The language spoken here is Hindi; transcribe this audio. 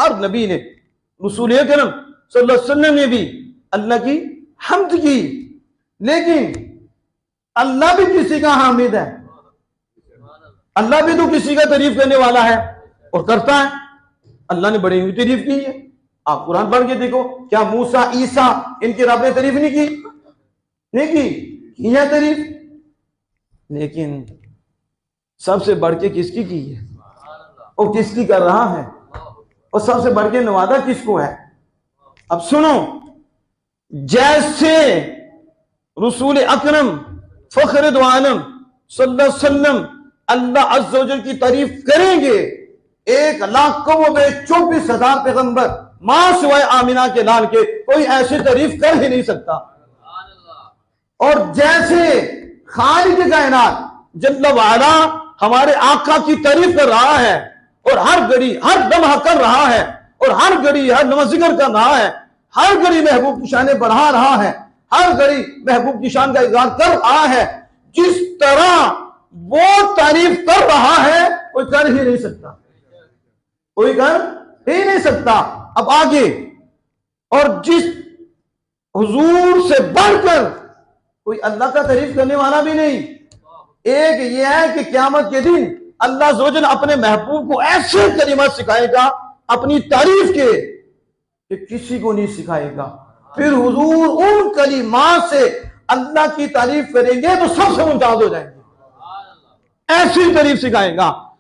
हर नबी ने, रसूल अकरम सल्लल्लाहु अलैहि वसल्लम ने भी अल्लाह की हम्द की। लेकिन अल्लाह भी किसी का हामिद है, अल्लाह भी तो किसी का तारीफ करने वाला है और करता है। अल्लाह ने बड़ी हुई तारीफ की है। आप कुरान पढ़ के देखो, क्या मूसा ईसा इनकी रब ने तारीफ नहीं की? नहीं की है तारीफ। लेकिन सबसे बढ़ के किसकी की है और किसकी कर रहा है, और सबसे बढ़ के नवादा किसको है? अब सुनो, जैसे रसूल अकरम फख्र दो आलम सल्लल्लाहु अलैहि वसल्लम अल्लाह अज़्ज़ व जल की तारीफ करेंगे, 1,24,000 पैगंबर मां सिवाय आमिना के लाल के कोई ऐसी तारीफ कर ही नहीं सकता। और जैसे खालिक कायनात जल्ल वाला हमारे आका की तारीफ कर रहा है और हर घड़ी हर लम्हा कर रहा है और हर घड़ी हर लम्हा जिक्र कर रहा है, हर घड़ी महबूब की शान बढ़ा रहा है, हर घड़ी महबूब की शान का इज़हार कर रहा है, जिस तरह वो तारीफ कर रहा है कोई कर ही नहीं सकता, कोई कर ही नहीं सकता। अब आगे, और जिस हुजूर से बढ़कर कोई अल्लाह का तारीफ करने वाला भी नहीं। एक ये है कि क़यामत के दिन अल्लाह ज़ोजल अपने महबूब को ऐसे कलिमत सिखाएगा अपनी तारीफ के कि किसी को नहीं सिखाएगा। फिर हुजूर उन कलिमात से अल्लाह की तारीफ करेंगे तो सबसे मुमताज हो जाएंगे, ऐसी तारीफ सिखाएगा।